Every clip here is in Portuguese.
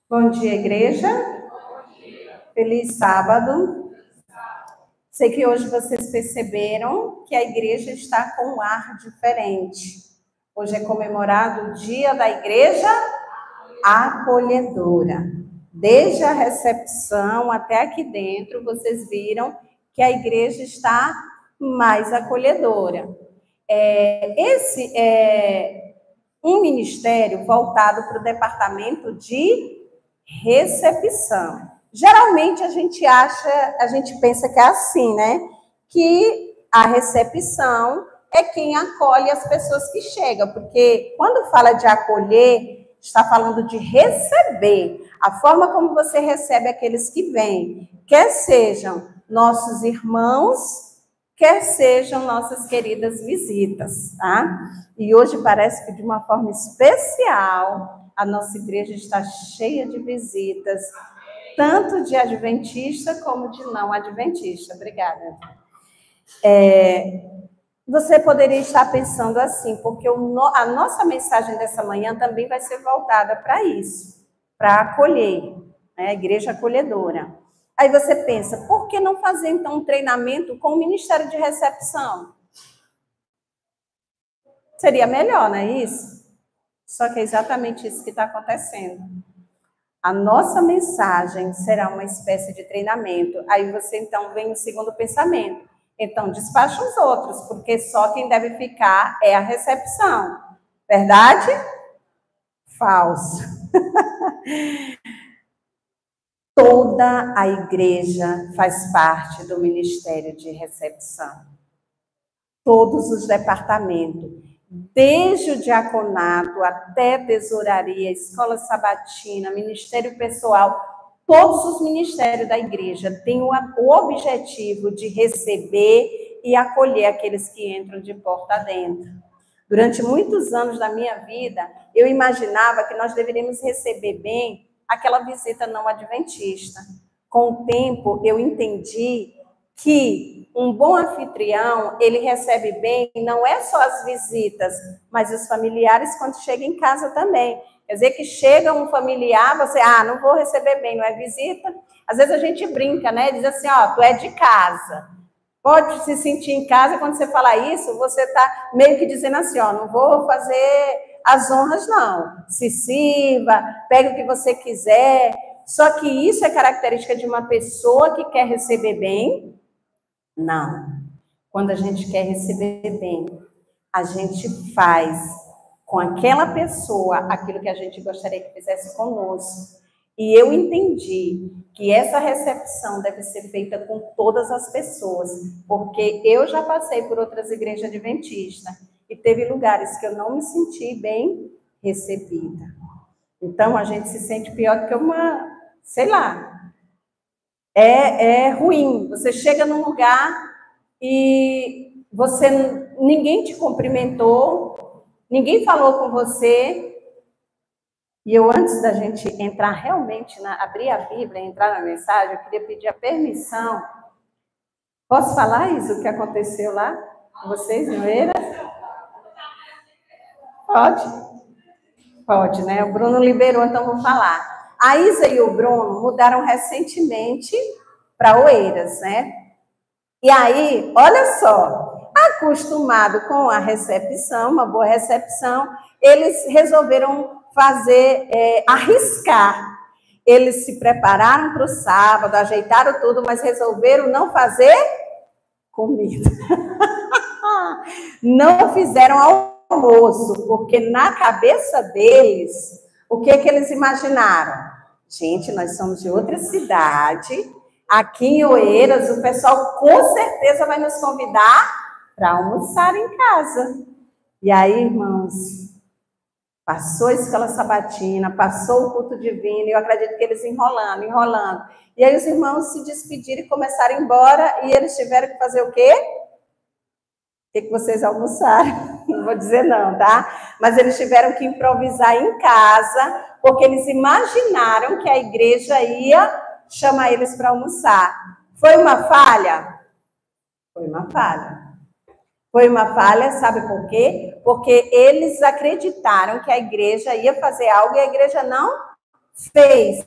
Bom dia, igreja. Feliz sábado. Sei que hoje vocês perceberam que a igreja está com um ar diferente. Hoje é comemorado o Dia da Igreja Acolhedora. Desde a recepção até aqui dentro, vocês viram que a igreja está mais acolhedora. Esse é um ministério voltado para o departamento de recepção. Geralmente a gente pensa que é assim, né? Que a recepção é quem acolhe as pessoas que chegam, porque quando fala de acolher, está falando de receber, a forma como você recebe aqueles que vêm, quer sejam nossos irmãos, quer sejam nossas queridas visitas, tá? E hoje parece que de uma forma especial, a nossa igreja está cheia de visitas, tanto de adventista como de não adventista. Obrigada. Você poderia estar pensando assim, porque a nossa mensagem dessa manhã também vai ser voltada para isso, para acolher, né? A igreja acolhedora. Aí você pensa, por que não fazer então um treinamento com o Ministério de Recepção? Seria melhor, não é isso? Só que é exatamente isso que está acontecendo. A nossa mensagem será uma espécie de treinamento. Aí você então vem no segundo pensamento. Então despacha os outros, porque só quem deve ficar é a recepção. Verdade? Falso. Toda a igreja faz parte do Ministério de Recepção. Todos os departamentos. Desde o diaconato até tesouraria, escola sabatina, ministério pessoal, todos os ministérios da igreja têm o objetivo de receber e acolher aqueles que entram de porta dentro. Durante muitos anos da minha vida, eu imaginava que nós deveríamos receber bem aquela visita não adventista. Com o tempo, eu entendi que um bom anfitrião, ele recebe bem, não é só as visitas, mas os familiares quando chegam em casa também. Quer dizer que chega um familiar, você, não vou receber bem, não é visita? Às vezes a gente brinca, né? Diz assim, tu é de casa. Pode se sentir em casa, quando você fala isso, você está meio que dizendo assim, não vou fazer as honras, não. Se sirva, pegue o que você quiser. Só que isso é característica de uma pessoa que quer receber bem? Não. Quando a gente quer receber bem, a gente faz com aquela pessoa aquilo que a gente gostaria que fizesse conosco. E eu entendi que essa recepção deve ser feita com todas as pessoas, porque eu já passei por outras igrejas adventistas e teve lugares que eu não me senti bem recebida. Então, a gente se sente pior do que uma, sei lá, é ruim. Você chega num lugar e ninguém te cumprimentou, ninguém falou com você. E eu, antes da gente entrar realmente, abrir a Bíblia, entrar na mensagem, eu queria pedir a permissão. Posso falar isso, o que aconteceu lá com vocês, em Oeiras? Pode? Pode, né? O Bruno liberou, então vou falar. A Isa e o Bruno mudaram recentemente para Oeiras, né? E aí, olha só, acostumado com a recepção, uma boa recepção, eles resolveram arriscar. Eles se prepararam para o sábado, ajeitaram tudo, mas resolveram não fazer comida. Não fizeram almoço, porque na cabeça deles, o que eles imaginaram? Gente, nós somos de outra cidade, aqui em Oeiras, o pessoal com certeza vai nos convidar para almoçar em casa. E aí, irmãos, passou a escola sabatina, passou o culto divino, e eu acredito que eles enrolando. E aí os irmãos se despediram e começaram a ir embora, e eles tiveram que fazer o quê? O que vocês almoçaram? Não vou dizer não, tá? Mas eles tiveram que improvisar em casa, porque eles imaginaram que a igreja ia chamar eles para almoçar. Foi uma falha? Foi uma falha. Foi uma falha, sabe por quê? Porque eles acreditaram que a igreja ia fazer algo e a igreja não fez.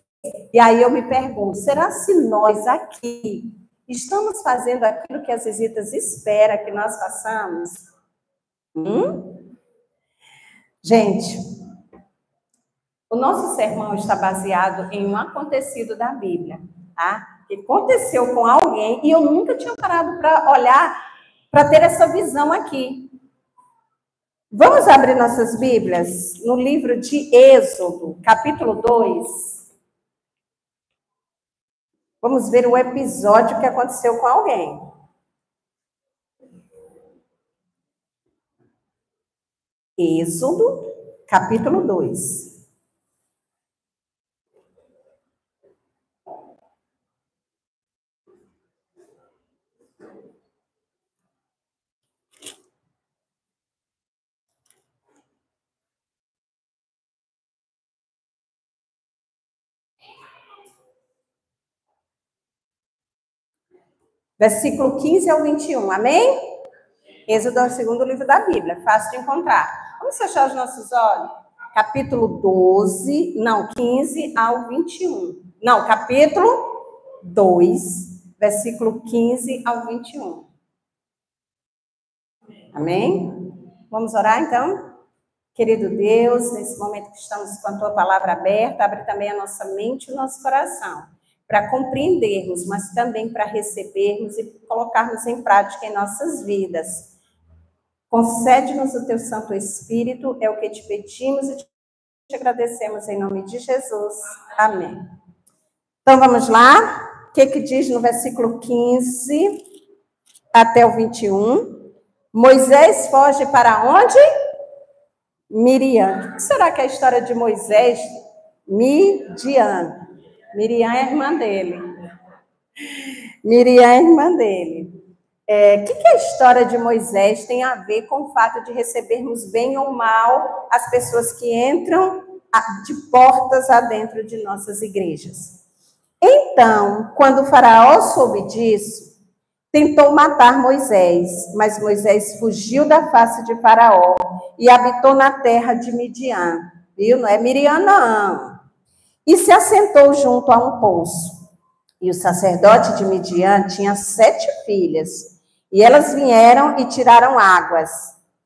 E aí eu me pergunto, será se nós aqui estamos fazendo aquilo que as visitas esperam que nós façamos? Gente, o nosso sermão está baseado em um acontecido da Bíblia, tá? Que aconteceu com alguém e eu nunca tinha parado para olhar, para ter essa visão aqui. Vamos abrir nossas Bíblias no livro de Êxodo, capítulo 2. Vamos ver o episódio que aconteceu com alguém. Êxodo, capítulo 2. Versículo 15 ao 21, amém? Êxodo é o segundo livro da Bíblia, fácil de encontrar. Vamos fechar os nossos olhos? Capítulo 15 ao 21. Não, capítulo 2, versículo 15 ao 21. Amém? Vamos orar então? Querido Deus, nesse momento que estamos com a tua palavra aberta, abre também a nossa mente e o nosso coração, para compreendermos, mas também para recebermos e colocarmos em prática em nossas vidas. Concede-nos o teu Santo Espírito, é o que te pedimos e te agradecemos em nome de Jesus. Amém. Então vamos lá. O que diz no versículo 15 até o 21? Moisés foge para onde? Midian. O que será que é a história de Moisés? Midian. Miriam é a irmã dele. Miriam é a irmã dele. O que a história de Moisés tem a ver com o fato de recebermos bem ou mal as pessoas que entram de portas adentro de nossas igrejas? Então, quando o faraó soube disso, tentou matar Moisés, mas Moisés fugiu da face de Faraó e habitou na terra de Midian. Viu? Não é Miriam, não. E se assentou junto a um poço. E o sacerdote de Midian tinha 7 filhas. E elas vieram e tiraram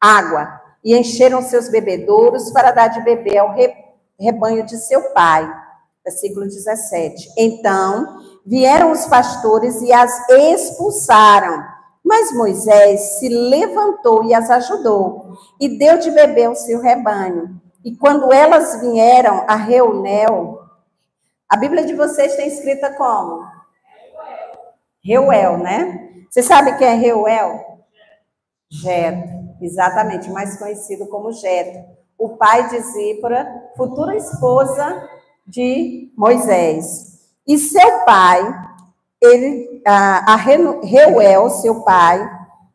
água, e encheram seus bebedouros para dar de beber ao rebanho de seu pai. Versículo 17. Então vieram os pastores e as expulsaram. Mas Moisés se levantou e as ajudou, e deu de beber ao seu rebanho. E quando elas vieram a Reuel, a Bíblia de vocês tem escrita como? Reuel, né? Você sabe quem é Reuel? Jetro, exatamente, mais conhecido como Jetro. O pai de Zípora, futura esposa de Moisés. E seu pai, Reuel, seu pai,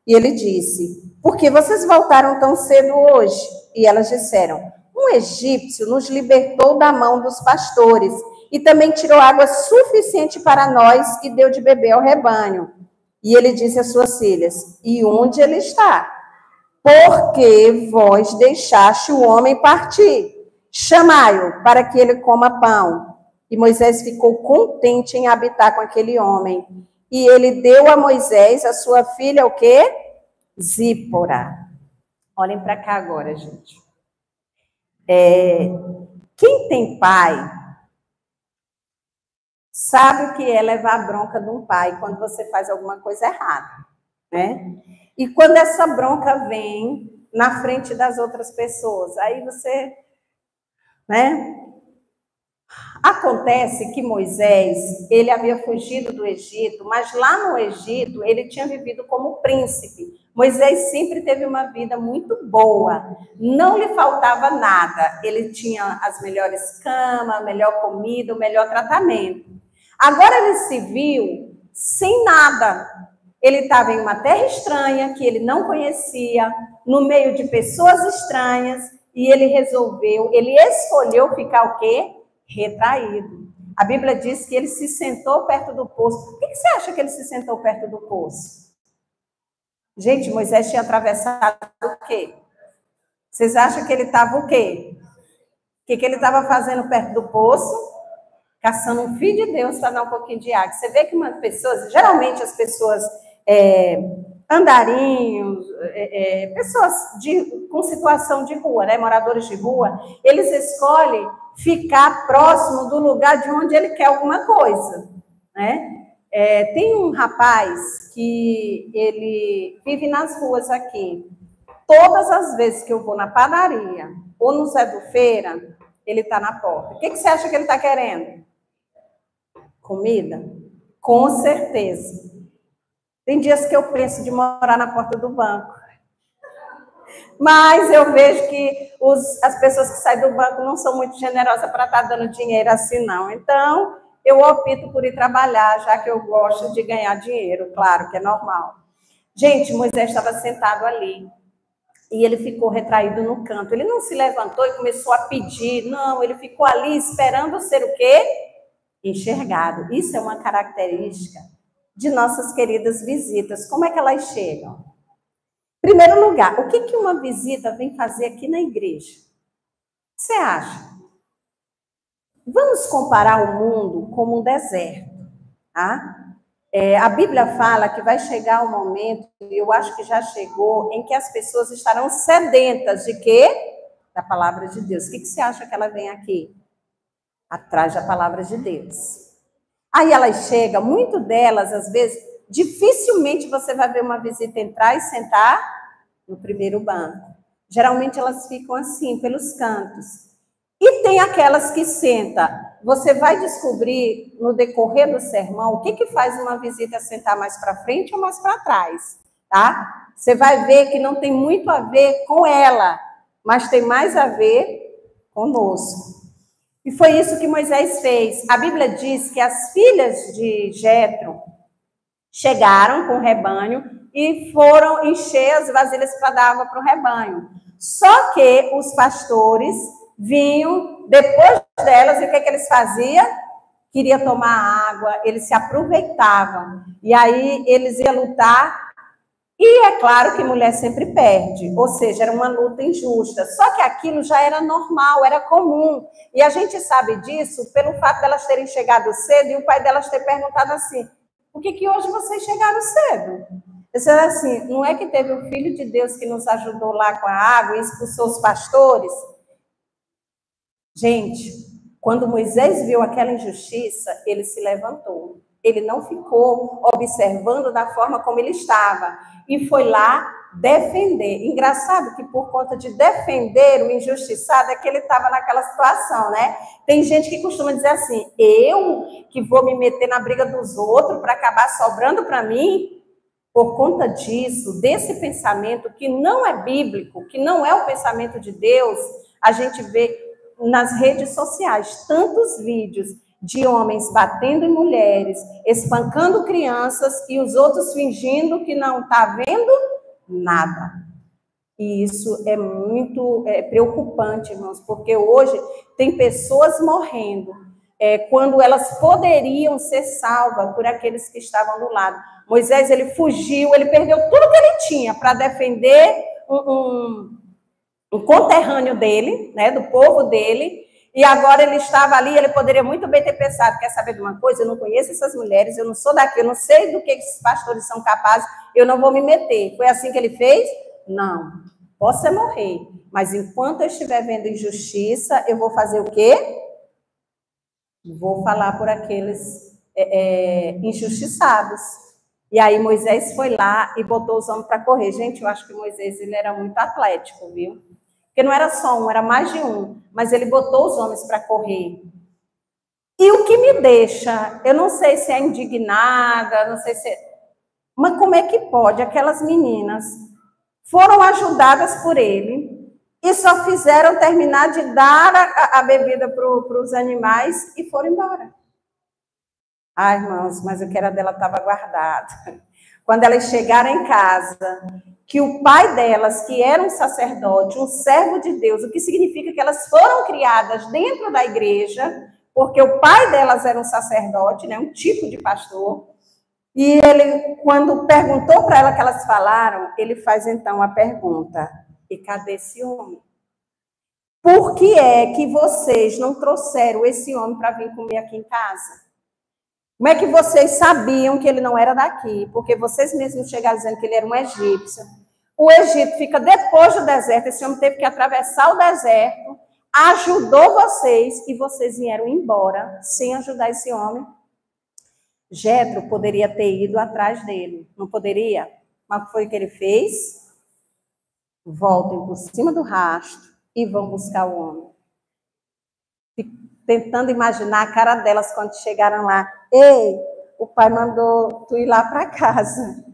e ele disse: por que vocês voltaram tão cedo hoje? E elas disseram: um egípcio nos libertou da mão dos pastores e também tirou água suficiente para nós e deu de beber ao rebanho. E ele disse às suas filhas: e onde ele está? Porque vós deixaste o homem partir. Chamai-o para que ele coma pão. E Moisés ficou contente em habitar com aquele homem. E ele deu a Moisés, a sua filha, o quê? Zípora. Olhem para cá agora, gente. Quem tem pai sabe o que é levar bronca de um pai quando você faz alguma coisa errada, né? E quando essa bronca vem na frente das outras pessoas, aí você, né? Acontece que Moisés, ele havia fugido do Egito, mas lá no Egito ele tinha vivido como príncipe. Moisés sempre teve uma vida muito boa, não lhe faltava nada. Ele tinha as melhores camas, a melhor comida, o melhor tratamento. Agora ele se viu sem nada. Ele estava em uma terra estranha, que ele não conhecia, no meio de pessoas estranhas, e ele escolheu ficar o quê? Retraído. A Bíblia diz que ele se sentou perto do poço. Por que você acha que ele se sentou perto do poço? Gente, Moisés tinha atravessado o quê? Vocês acham que ele estava o quê? O que ele estava fazendo perto do poço? Caçando um filho de Deus para dar um pouquinho de água. Você vê que umas pessoas, geralmente as pessoas andarinhos, pessoas com situação de rua, né, moradores de rua, eles escolhem ficar próximo do lugar de onde ele quer alguma coisa, né? Tem um rapaz que ele vive nas ruas aqui. Todas as vezes que eu vou na padaria ou no Zé do Feira, ele está na porta. O que você acha que ele está querendo? Comida? Com certeza. Tem dias que eu penso de morar na porta do banco. Mas eu vejo que as pessoas que saem do banco não são muito generosas para estar dando dinheiro assim, não. Então, eu opto por ir trabalhar, já que eu gosto de ganhar dinheiro, claro que é normal. Gente, Moisés estava sentado ali e ele ficou retraído no canto. Ele não se levantou e começou a pedir, não, ele ficou ali esperando ser o quê? Enxergado. Isso é uma característica de nossas queridas visitas. Como é que elas chegam? Em primeiro lugar, o que uma visita vem fazer aqui na igreja? O que você acha? Vamos comparar o mundo como um deserto, tá? A Bíblia fala que vai chegar um momento, e eu acho que já chegou, em que as pessoas estarão sedentas de quê? Da palavra de Deus. O que você acha que ela vem aqui? Atrás da palavra de Deus. Aí elas chegam, muito delas, às vezes, dificilmente você vai ver uma visita entrar e sentar no primeiro banco. Geralmente elas ficam assim, pelos cantos. E tem aquelas que sentam. Você vai descobrir no decorrer do sermão o que faz uma visita sentar mais para frente ou mais para trás, tá? Você vai ver que não tem muito a ver com ela, mas tem mais a ver conosco. E foi isso que Moisés fez. A Bíblia diz que as filhas de Jetro chegaram com o rebanho e foram encher as vasilhas para dar água para o rebanho. Só que os pastores vinham depois delas e o que eles faziam? Queria tomar água, eles se aproveitavam. E aí eles iam lutar. E é claro que mulher sempre perde, ou seja, era uma luta injusta. Só que aquilo já era normal, era comum. E a gente sabe disso pelo fato delas terem chegado cedo e o pai delas ter perguntado assim, por que hoje vocês chegaram cedo? Eu disse assim, não é que teve um filho de Deus que nos ajudou lá com a água e expulsou os pastores? Gente, quando Moisés viu aquela injustiça, ele se levantou. Ele não ficou observando da forma como ele estava. E foi lá defender. Engraçado que por conta de defender o injustiçado é que ele estava naquela situação, né? Tem gente que costuma dizer assim, eu que vou me meter na briga dos outros para acabar sobrando para mim? Por conta disso, desse pensamento que não é bíblico, que não é o pensamento de Deus, a gente vê nas redes sociais tantos vídeos de homens batendo em mulheres, espancando crianças e os outros fingindo que não está vendo nada. E isso é muito preocupante, irmãos, porque hoje tem pessoas morrendo quando elas poderiam ser salvas por aqueles que estavam do lado. Moisés, ele fugiu, ele perdeu tudo que ele tinha para defender um conterrâneo dele, né, do povo dele, e agora ele estava ali, ele poderia muito bem ter pensado, quer saber de uma coisa? Eu não conheço essas mulheres, eu não sou daqui, eu não sei do que esses pastores são capazes, eu não vou me meter. Foi assim que ele fez? Não. Posso morrer, mas enquanto eu estiver vendo injustiça, eu vou fazer o quê? Vou falar por aqueles injustiçados. E aí Moisés foi lá e botou os homens para correr. Gente, eu acho que Moisés ele era muito atlético, viu? Porque não era só um, era mais de um. Mas ele botou os homens para correr. E o que me deixa, eu não sei se é indignada, não sei se... Mas como é que pode? Aquelas meninas foram ajudadas por ele e só fizeram terminar de dar a bebida para os animais e foram embora. Ai, irmãos, mas o que era dela estava guardado. Quando elas chegaram em casa, que o pai delas, que era um sacerdote, um servo de Deus, o que significa que elas foram criadas dentro da igreja, porque o pai delas era um sacerdote, né, um tipo de pastor. E ele, quando perguntou para ela que elas falaram, ele faz então a pergunta: e cadê esse homem? Por que é que vocês não trouxeram esse homem para vir comer aqui em casa? Como é que vocês sabiam que ele não era daqui? Porque vocês mesmos chegaram dizendo que ele era um egípcio. O Egito fica depois do deserto, esse homem teve que atravessar o deserto, ajudou vocês e vocês vieram embora sem ajudar esse homem. Jetro poderia ter ido atrás dele, não poderia? Mas o que foi que ele fez? Voltem por cima do rastro e vão buscar o homem. Tentando imaginar a cara delas quando chegaram lá. Ei, o pai mandou tu ir lá para casa.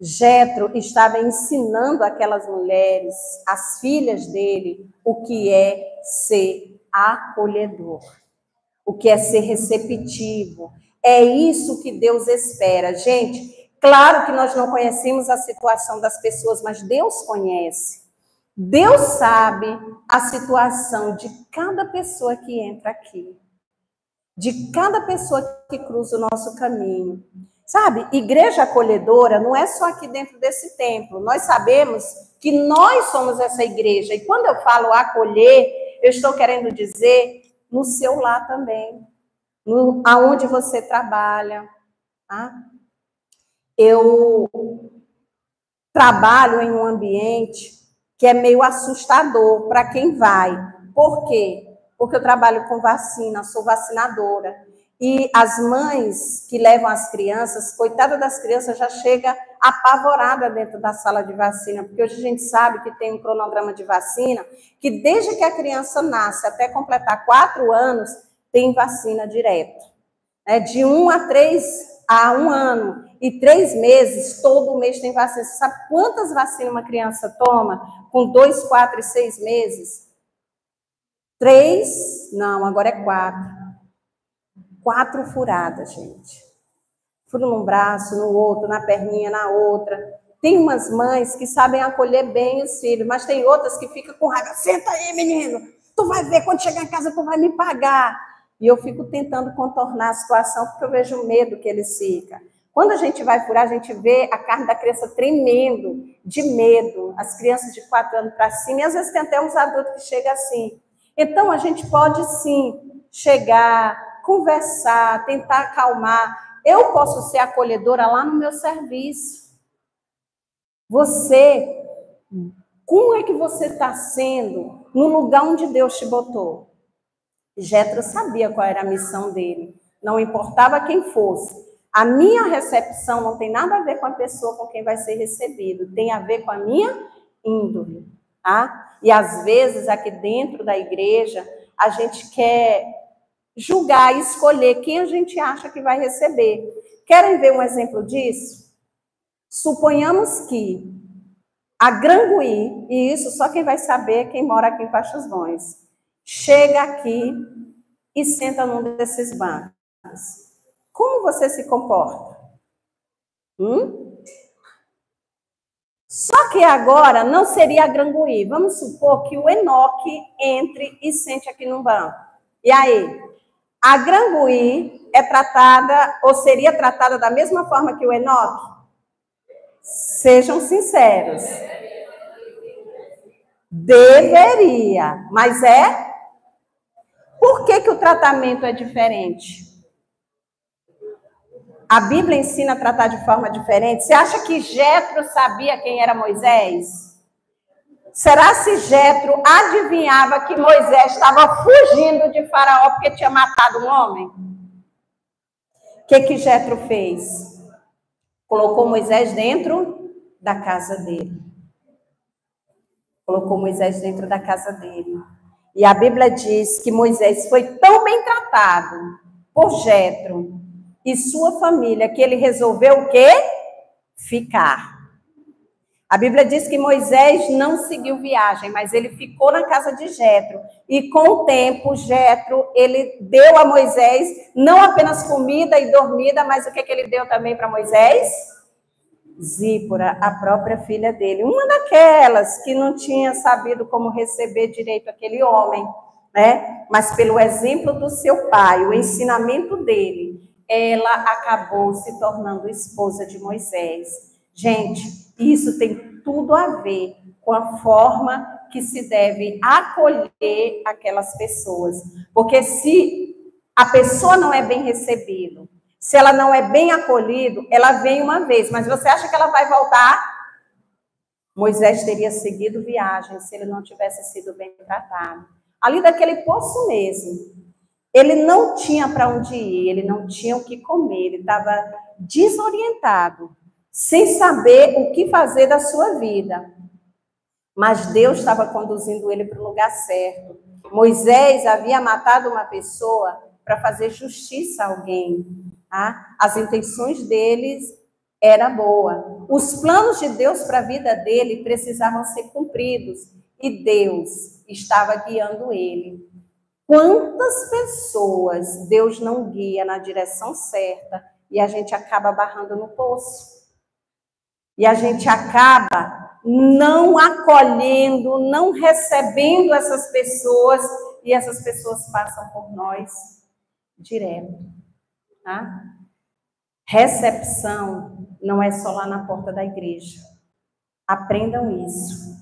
Jetro estava ensinando aquelas mulheres, as filhas dele, o que é ser acolhedor, o que é ser receptivo. É isso que Deus espera. Gente, claro que nós não conhecemos a situação das pessoas, mas Deus conhece. Deus sabe a situação de cada pessoa que entra aqui, de cada pessoa que cruza o nosso caminho. Sabe, igreja acolhedora não é só aqui dentro desse templo. Nós sabemos que nós somos essa igreja. E quando eu falo acolher, eu estou querendo dizer no seu lar também, aonde você trabalha. Tá? Eu trabalho em um ambiente que é meio assustador para quem vai. Por quê? Porque eu trabalho com vacina, sou vacinadora. E as mães que levam as crianças, coitada das crianças, já chega apavorada dentro da sala de vacina, porque hoje a gente sabe que tem um cronograma de vacina, que desde que a criança nasce até completar 4 anos, tem vacina direto. De 1 a 1 ano e 3 meses, todo mês tem vacina. Você sabe quantas vacinas uma criança toma com 2, 4 e 6 meses? 3? Não, agora é 4. 4 furadas, gente. Furo num braço, no outro, na perninha, na outra. Tem umas mães que sabem acolher bem os filhos, mas tem outras que ficam com raiva. Senta aí, menino. Tu vai ver, quando chegar em casa, tu vai me pagar. E eu fico tentando contornar a situação, porque eu vejo o medo que eles ficam. Quando a gente vai furar, a gente vê a carne da criança tremendo, de medo. As crianças de 4 anos para cima, e às vezes tem até uns adultos que chegam assim. Então, a gente pode, sim, chegar, conversar, tentar acalmar. Eu posso ser acolhedora lá no meu serviço. Você, como é que você está sendo no lugar onde Deus te botou? Jetro sabia qual era a missão dele. Não importava quem fosse. A minha recepção não tem nada a ver com a pessoa com quem vai ser recebido. Tem a ver com a minha índole. Tá? E às vezes aqui dentro da igreja a gente quer julgar e escolher quem a gente acha que vai receber. Querem ver um exemplo disso? Suponhamos que a Granguí, e isso só quem vai saber é quem mora aqui em Pastos Bons, chega aqui e senta num desses bancos. Como você se comporta? Só que agora não seria a Granguí. Vamos supor que o Enoque entre e sente aqui num banco. E aí? A Granguí é tratada, ou seria tratada da mesma forma que o Enoque? Sejam sinceros. Deveria, mas é? Por que o tratamento é diferente? A Bíblia ensina a tratar de forma diferente. Você acha que Jetro sabia quem era Moisés? Será se Jetro adivinhava que Moisés estava fugindo de Faraó porque tinha matado um homem? O que Jetro fez? Colocou Moisés dentro da casa dele. Colocou Moisés dentro da casa dele. E a Bíblia diz que Moisés foi tão bem tratado por Jetro e sua família que ele resolveu o quê? Ficar. A Bíblia diz que Moisés não seguiu viagem, mas ele ficou na casa de Jetro. E com o tempo, Jetro, ele deu a Moisés não apenas comida e dormida, mas o que ele deu também para Moisés? Zípora, a própria filha dele. Uma daquelas que não tinha sabido como receber direito aquele homem, né? Mas pelo exemplo do seu pai, o ensinamento dele, ela acabou se tornando esposa de Moisés. Gente, isso tem tudo a ver com a forma que se deve acolher aquelas pessoas. Porque se a pessoa não é bem recebida, se ela não é bem acolhida, ela vem uma vez, mas você acha que ela vai voltar? Moisés teria seguido viagem se ele não tivesse sido bem tratado. Ali daquele poço mesmo, ele não tinha para onde ir, ele não tinha o que comer, ele estava desorientado, sem saber o que fazer da sua vida. Mas Deus estava conduzindo ele para o lugar certo. Moisés havia matado uma pessoa para fazer justiça a alguém. Tá? As intenções deles eram boas. Os planos de Deus para a vida dele precisavam ser cumpridos. E Deus estava guiando ele. Quantas pessoas Deus não guia na direção certa e a gente acaba barrando no poço? E a gente acaba não acolhendo, não recebendo essas pessoas, e essas pessoas passam por nós direto. Tá? Recepção não é só lá na porta da igreja. Aprendam isso.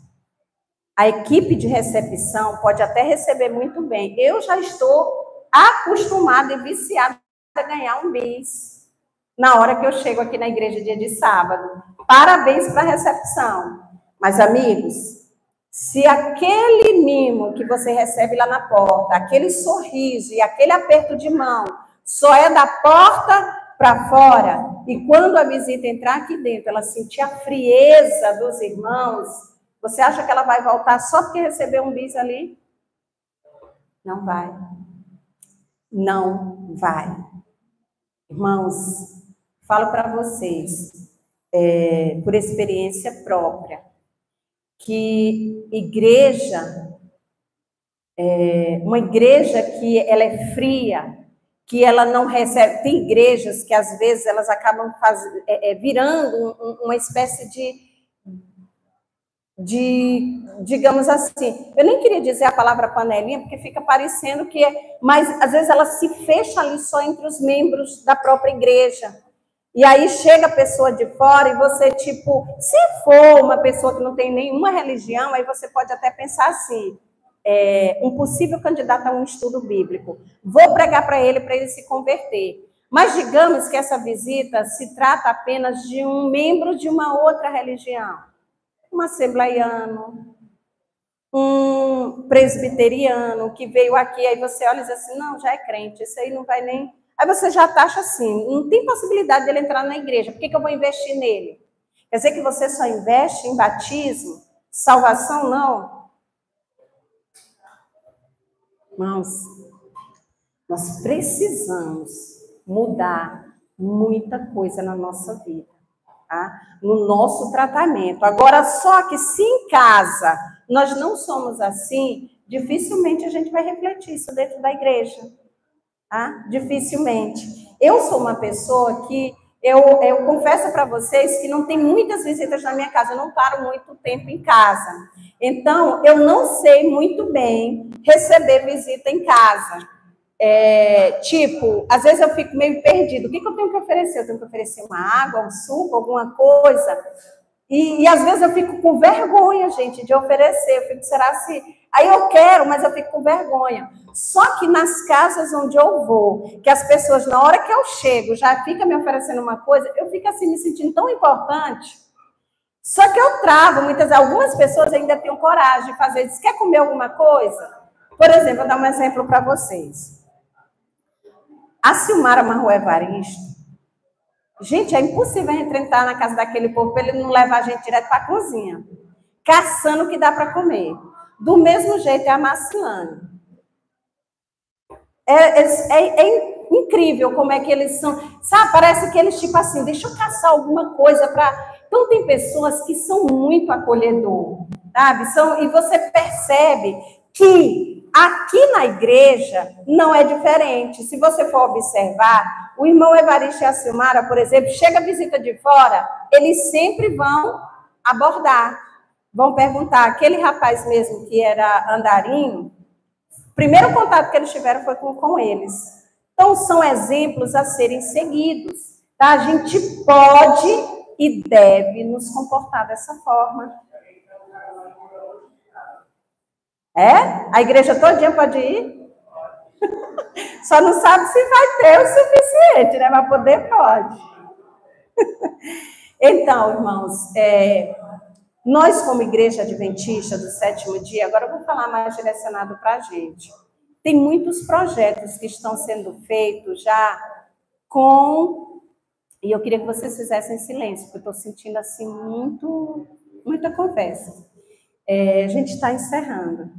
A equipe de recepção pode até receber muito bem. Eu já estou acostumada e viciada a ganhar um bis na hora que eu chego aqui na igreja dia de sábado. Parabéns para a recepção. Mas, amigos, se aquele mimo que você recebe lá na porta, aquele sorriso e aquele aperto de mão só é da porta para fora, e quando a visita entrar aqui dentro, ela sentir a frieza dos irmãos, você acha que ela vai voltar só porque recebeu um bis ali? Não vai. Não vai. Irmãos, falo para vocês, por experiência própria, que uma igreja que ela é fria, que ela não recebe, tem igrejas que às vezes elas acabam virando uma espécie de, digamos assim, eu nem queria dizer a palavra panelinha, porque fica parecendo que mas às vezes ela se fecha ali só entre os membros da própria igreja. E aí chega a pessoa de fora e você, tipo, se for uma pessoa que não tem nenhuma religião, aí você pode até pensar assim, um possível candidato a um estudo bíblico. Vou pregar para ele se converter. Mas digamos que essa visita se trata apenas de um membro de uma outra religião. Um assembleiano, um presbiteriano que veio aqui, aí você olha e diz assim, não, já é crente, isso aí não vai nem... Aí você já taxa assim, não tem possibilidade dele entrar na igreja, por que eu vou investir nele? Quer dizer que você só investe em batismo? Salvação, não? Irmãos, nós precisamos mudar muita coisa na nossa vida, tá? No nosso tratamento. Agora, só que se em casa nós não somos assim, dificilmente a gente vai refletir isso dentro da igreja. Tá? Dificilmente. Eu sou uma pessoa que, eu confesso para vocês que não tem muitas visitas na minha casa, eu não paro muito tempo em casa. Então, eu não sei muito bem receber visita em casa. Tipo, às vezes eu fico meio perdido. O que eu tenho que oferecer? Eu tenho que oferecer uma água, um suco, alguma coisa? E às vezes eu fico com vergonha, gente, de oferecer. Eu fico, será se... Aí eu quero, mas eu fico com vergonha. Só que nas casas onde eu vou, que as pessoas, na hora que eu chego, já ficam me oferecendo uma coisa, eu fico assim, me sentindo tão importante. Só que eu travo, algumas pessoas ainda têm coragem de fazer, diz, quer comer alguma coisa? Por exemplo, vou dar um exemplo para vocês. A Silmara Marro Evaristo, gente, é impossível a gente entrar na casa daquele povo para ele não levar a gente direto para a cozinha, caçando o que dá para comer. Do mesmo jeito é a Marciane. É incrível como é que eles são, sabe, parece que eles tipo assim, deixa eu caçar alguma coisa para... Então tem pessoas que são muito acolhedor, sabe? E você percebe que aqui na igreja não é diferente. Se você for observar, o irmão Evaristo e a Silmara, por exemplo, chega a visita de fora, eles sempre vão abordar, vão perguntar. Aquele rapaz mesmo que era andarinho, o primeiro contato que eles tiveram foi com eles. Então, são exemplos a serem seguidos. Tá? A gente pode e deve nos comportar dessa forma. A igreja todinha pode ir? Só não sabe se vai ter o suficiente, né? Mas poder pode. Então, irmãos, nós como igreja adventista do sétimo dia, agora eu vou falar mais direcionado para a gente. Tem muitos projetos que estão sendo feitos já com... E eu queria que vocês fizessem silêncio, porque eu estou sentindo assim muita conversa. A gente está encerrando.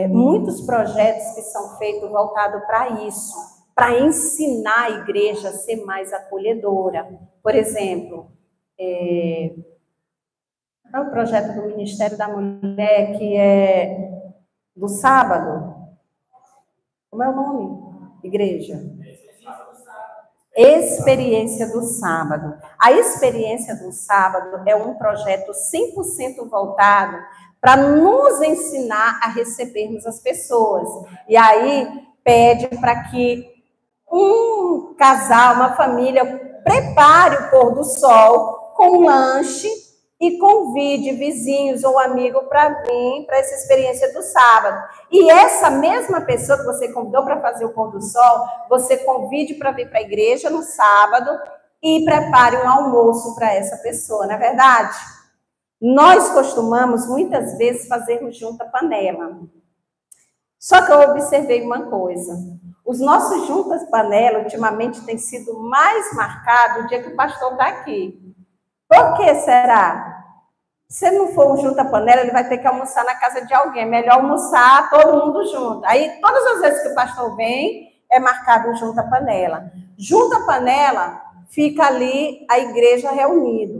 Muitos projetos que são feitos voltados para isso, para ensinar a igreja a ser mais acolhedora. Por exemplo, é o projeto do Ministério da Mulher, que é do sábado. Como é o nome? Igreja? Experiência do Sábado. A Experiência do Sábado é um projeto 100% voltado para nos ensinar a recebermos as pessoas. E aí pede para que um casal, uma família, prepare o pôr do sol com um lanche e convide vizinhos ou amigos para vir para essa experiência do sábado. E essa mesma pessoa que você convidou para fazer o pôr do sol, você convide para vir para a igreja no sábado e prepare um almoço para essa pessoa, não é verdade? Nós costumamos, muitas vezes, fazermos junta panela. Só que eu observei uma coisa. Os nossos juntas panela, ultimamente, têm sido mais marcados o dia que o pastor está aqui. Por que será? Se não for um junta-panela, ele vai ter que almoçar na casa de alguém. É melhor almoçar todo mundo junto. Aí, todas as vezes que o pastor vem, é marcado um junta-panela. Junta-panela, fica ali a igreja reunida.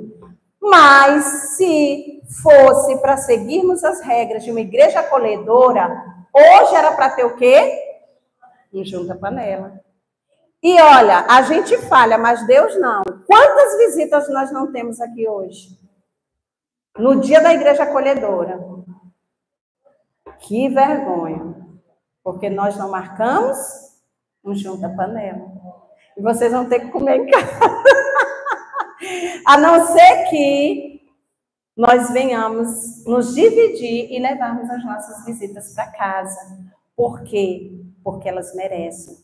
Mas, se fosse para seguirmos as regras de uma igreja acolhedora, hoje era para ter o quê? Um junta-panela. E olha, a gente falha, mas Deus não. Quantas visitas nós não temos aqui hoje? No dia da igreja acolhedora. Que vergonha. Porque nós não marcamos um junta-panela. E vocês vão ter que comer em casa. A não ser que nós venhamos nos dividir e levarmos as nossas visitas para casa. Por quê? Porque elas merecem.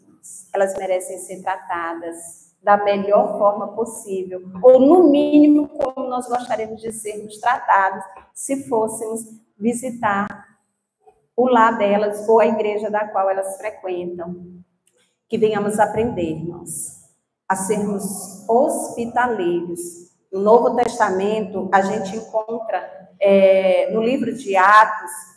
Elas merecem ser tratadas da melhor forma possível, ou no mínimo como nós gostaríamos de sermos tratados se fôssemos visitar o lar delas ou a igreja da qual elas frequentam. Que venhamos aprender, irmãos, a sermos hospitaleiros. No Novo Testamento, a gente encontra no livro de Atos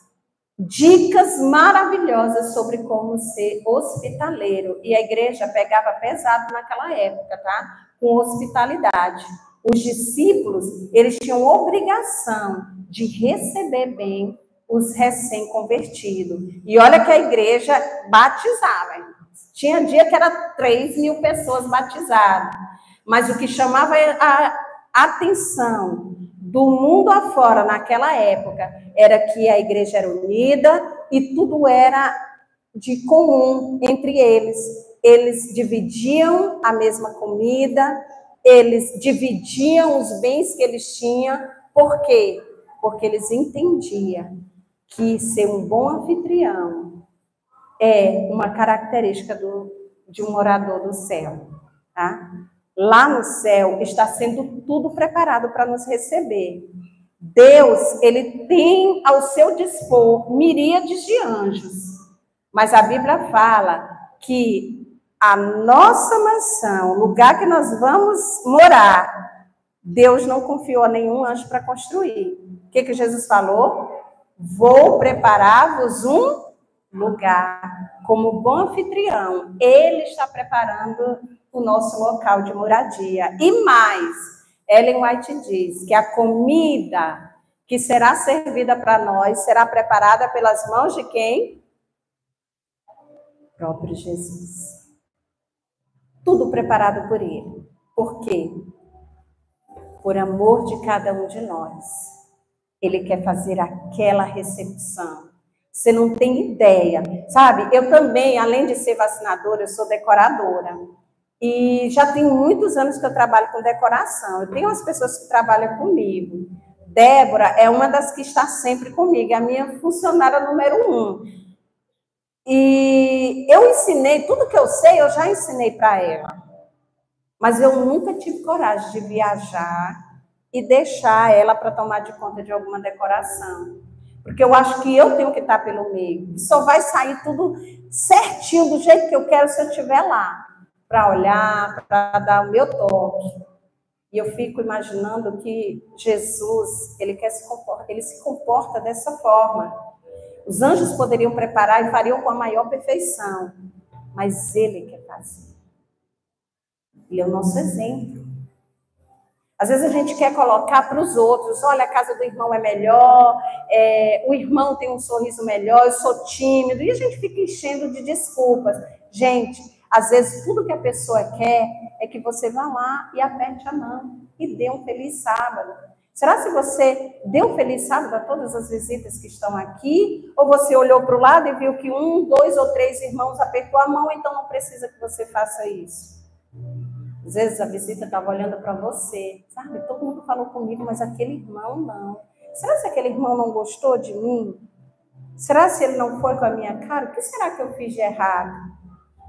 dicas maravilhosas sobre como ser hospitaleiro. E a igreja pegava pesado naquela época, tá? Com hospitalidade. Os discípulos, eles tinham obrigação de receber bem os recém-convertidos. E olha que a igreja batizava. Tinha dia que era 3.000 pessoas batizadas. Mas o que chamava a atenção do mundo afora naquela época era que a igreja era unida e tudo era de comum entre eles. Eles dividiam a mesma comida, eles dividiam os bens que eles tinham. Por quê? Porque eles entendiam que ser um bom anfitrião é uma característica de um morador do céu, tá? Lá no céu está sendo tudo preparado para nos receber. Deus, ele tem ao seu dispor miríades de anjos. Mas a Bíblia fala que a nossa mansão, o lugar que nós vamos morar, Deus não confiou a nenhum anjo para construir. O que Jesus falou? Vou preparar-vos um lugar. Como bom anfitrião, ele está preparando o nosso local de moradia. E mais, Ellen White diz que a comida que será servida para nós será preparada pelas mãos de quem? Próprio Jesus. Tudo preparado por ele. Por quê? Por amor de cada um de nós. Ele quer fazer aquela recepção. Você não tem ideia, sabe? Eu também, além de ser vacinadora, eu sou decoradora. E já tem muitos anos que eu trabalho com decoração. Eu tenho umas pessoas que trabalham comigo. Débora é uma das que está sempre comigo, é a minha funcionária número 1. E eu ensinei, tudo que eu sei, eu já ensinei para ela. Mas eu nunca tive coragem de viajar e deixar ela para tomar de conta de alguma decoração. Porque eu acho que eu tenho que estar pelo meio. E só vai sair tudo certinho, do jeito que eu quero, se eu estiver lá. Para olhar, para dar o meu toque. E eu fico imaginando que Jesus, ele se comporta dessa forma. Os anjos poderiam preparar e fariam com a maior perfeição. Mas ele quer fazer. Ele é o nosso exemplo. Às vezes a gente quer colocar para os outros, olha, a casa do irmão é melhor, o irmão tem um sorriso melhor, eu sou tímido, e a gente fica enchendo de desculpas. Gente, às vezes tudo que a pessoa quer é que você vá lá e aperte a mão e dê um feliz sábado. Será que você deu um feliz sábado a todas as visitas que estão aqui? Ou você olhou para o lado e viu que 1, 2 ou 3 irmãos apertou a mão, então não precisa que você faça isso? Às vezes a visita estava olhando para você, sabe? Todo mundo falou comigo, mas aquele irmão não. Será que aquele irmão não gostou de mim? Será se ele não foi com a minha cara? O que será que eu fiz de errado?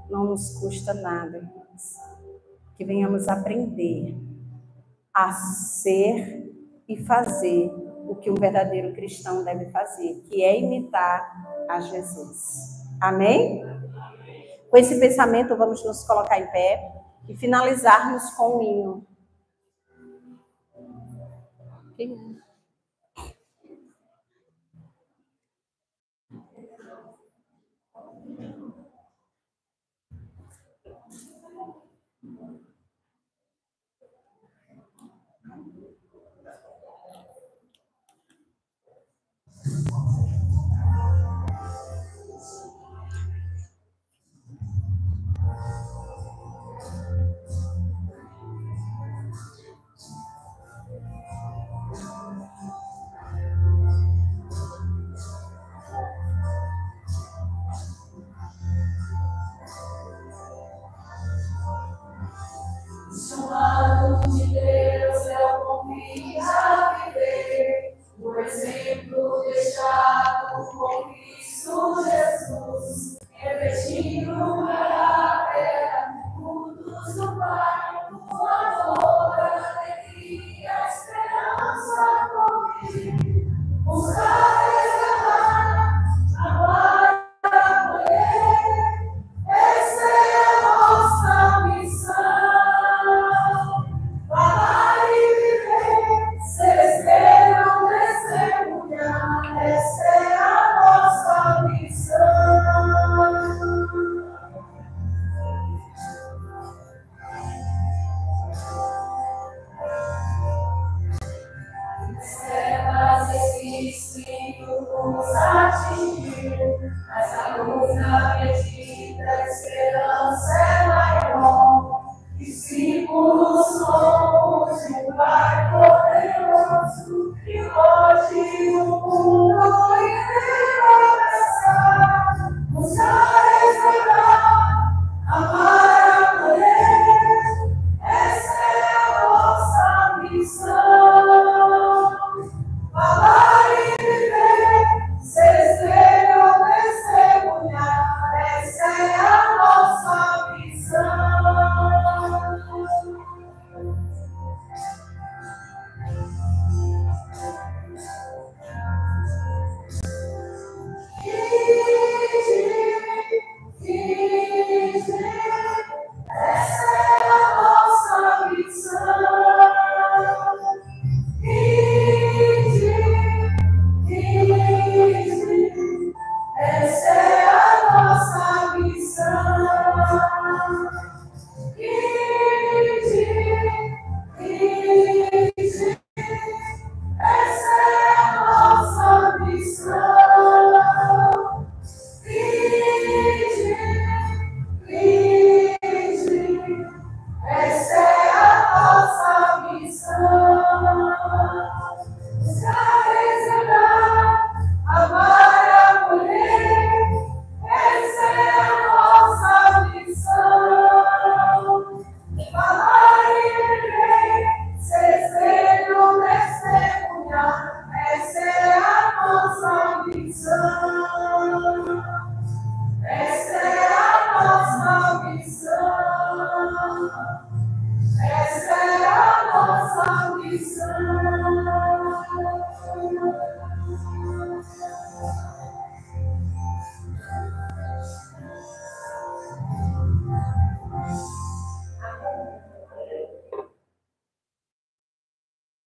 Não nos custa nada, irmãos. Que venhamos aprender a ser e fazer o que um verdadeiro cristão deve fazer, que é imitar a Jesus. Amém? Com esse pensamento, vamos nos colocar em pé e finalizarmos com o hino. Chamado de Deus é o convite a viver, o exemplo deixado por Cristo Jesus, repetindo para a terra, mundos do Pai, o amor, a alegria, a esperança, convite, buscar resgatar, amar, acolher, essa é a nossa missão. Falar e viver, ser estrela, testemunhar, essa é a nossa missão. As trevas existem, nos atingiu, mas a luz da bendita esperança é maior. Discípulos somos de um Pai poderoso, que hoje o mundo inteiro abraçar, buscar resgatar, amar, acolher, essa é a nossa missão. Falar e viver, ser estrela, testemunhar, essa é a nossa missão.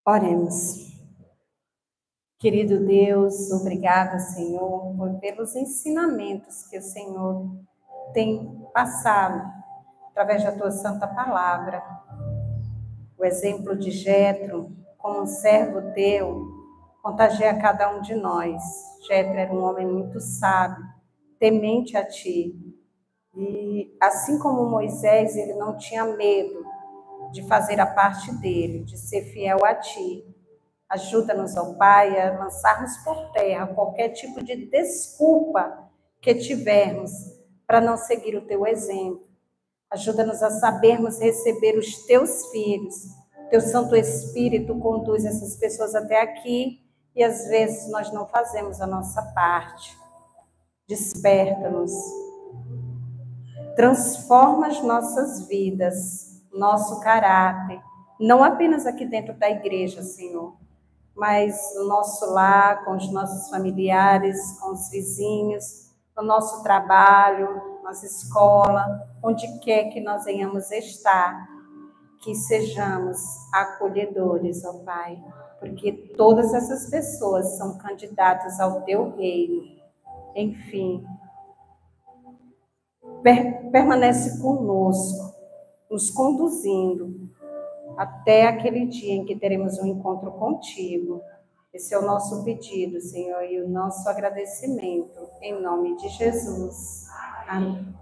Oremos. Querido Deus, obrigada, Senhor, pelos ensinamentos que o Senhor tem passado através da tua santa palavra. O exemplo de Jetro, como um servo teu, contagia cada um de nós. Jetro era um homem muito sábio, temente a ti. E assim como Moisés, ele não tinha medo de fazer a parte dele, de ser fiel a ti. Ajuda-nos, ó Pai, a lançarmos por terra qualquer tipo de desculpa que tivermos para não seguir o teu exemplo. Ajuda-nos a sabermos receber os teus filhos. Teu Santo Espírito conduz essas pessoas até aqui e às vezes nós não fazemos a nossa parte. Desperta-nos. Transforma as nossas vidas, nosso caráter, não apenas aqui dentro da igreja, Senhor, mas no nosso lar, com os nossos familiares, com os vizinhos, no nosso trabalho, nossa escola, onde quer que nós venhamos estar, que sejamos acolhedores, ó Pai, porque todas essas pessoas são candidatas ao teu reino. Enfim, permanece conosco, nos conduzindo até aquele dia em que teremos um encontro contigo. Esse é o nosso pedido, Senhor, e o nosso agradecimento, em nome de Jesus. Amém.